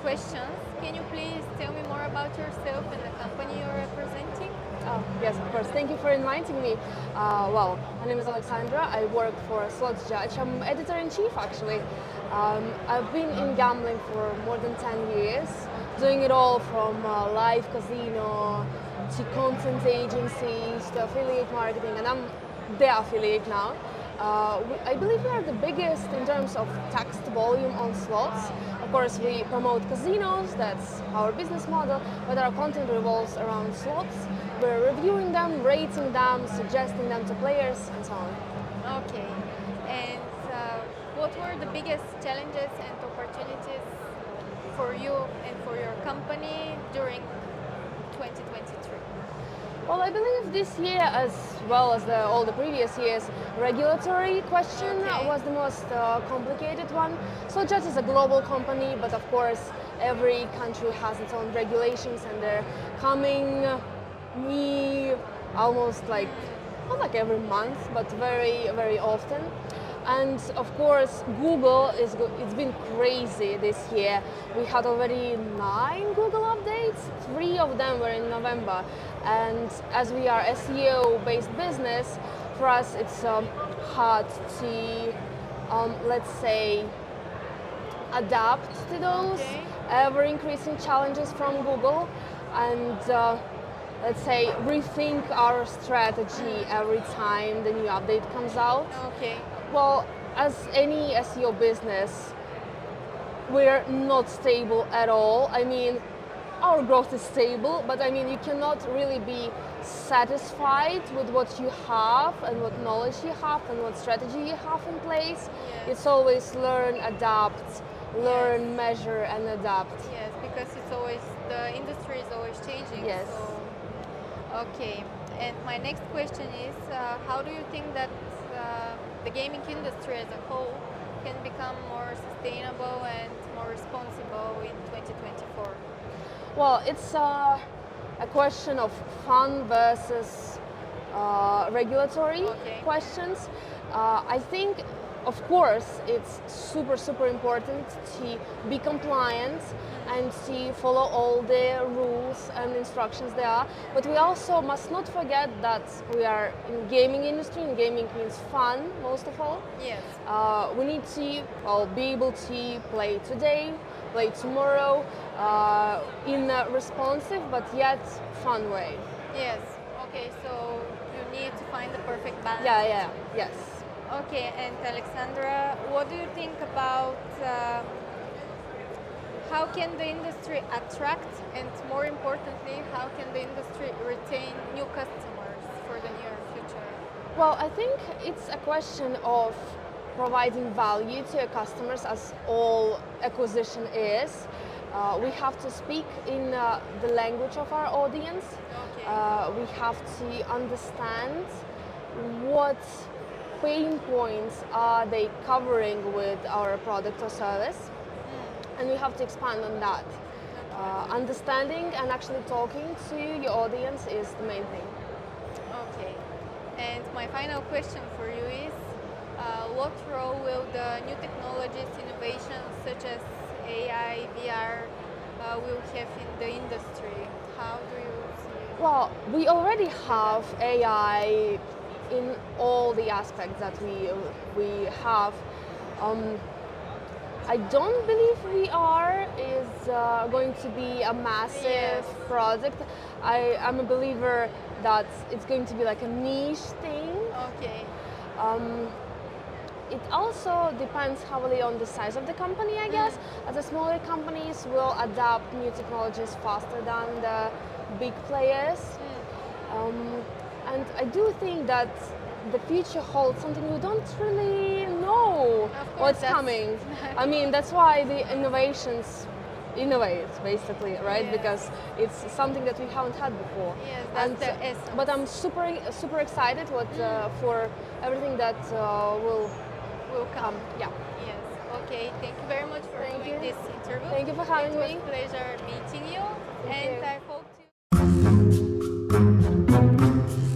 questions. Can you please tell me more about yourself and the company you're representing? Oh, yes, of course. Thank you for inviting me. Well, my name is Aleksandra. I work for Slotsjudge. I'm editor-in-chief, actually. I've been in gambling for more than 10 years, doing it all from live casino to content agencies to affiliate marketing, and I'm the affiliate now. I believe we are the biggest in terms of text volume on slots. Of course, we promote casinos, that's our business model, but our content revolves around slots. We're reviewing them, rating them, suggesting them to players, and so on. Okay. And what were the biggest challenges and opportunities for you and for your company during 2023? Well, I believe this year, as well as all the previous years, regulatory question was the most complicated one. So Judge is a global company, but of course every country has its own regulations, and they're coming me almost like, not like every month, but very, very often. And of course, Google it's been crazy this year. We had already 9 Google updates. 3 of them were in November. And as we are SEO-based business, for us it's hard to, let's say, adapt to those ever-increasing challenges from Google, and let's say rethink our strategy every time the new update comes out. Okay. Well, as any SEO business, we're not stable at all. I mean, our growth is stable, but I mean, you cannot really be satisfied with what you have and what knowledge you have and what strategy you have in place. Yes. It's always learn, adapt, learn, measure, and adapt. Yes, because it's always, the industry is always changing. Yes. So, okay. And my next question is, how do you think that the gaming industry as a whole can become more sustainable and more responsible in 2024? Well, it's a question of fun versus regulatory questions. I think, of course, it's super important to be compliant and to follow all the rules and instructions there are. But we also must not forget that we are in gaming industry, and gaming means fun, most of all. Yes. We need to be able to play today, play tomorrow, in a responsive but yet fun way. Yes. Okay, so you need to find the perfect balance. Yes. Okay, and Aleksandra, what do you think about how can the industry attract, and more importantly, how can the industry retain new customers for the near future? Well, I think it's a question of providing value to your customers, as all acquisition is. We have to speak in the language of our audience. We have to understand what pain points are they covering with our product or service, and we have to expand on that. Understanding and actually talking to your audience is the main thing. Okay. And my final question for you is, what role will the new technologies, innovations such as AI, VR, will have in the industry? How do you see it? Well, we already have AI in all the aspects that we have. I don't believe VR is going to be a massive product. I'm a believer that it's going to be like a niche thing. Okay. It also depends heavily on the size of the company, I guess. As the smaller companies will adapt new technologies faster than the big players. And I do think that the future holds something we don't really know what's coming. I mean, that's why the innovations innovate, basically, right? Yes. Because it's something that we haven't had before. Yes, that's the essence. But I'm super excited for everything that will come. Yeah. Yes. Okay. Thank you very much for doing this interview. Thank you for having me. It was a pleasure meeting you, Thank and you. I hope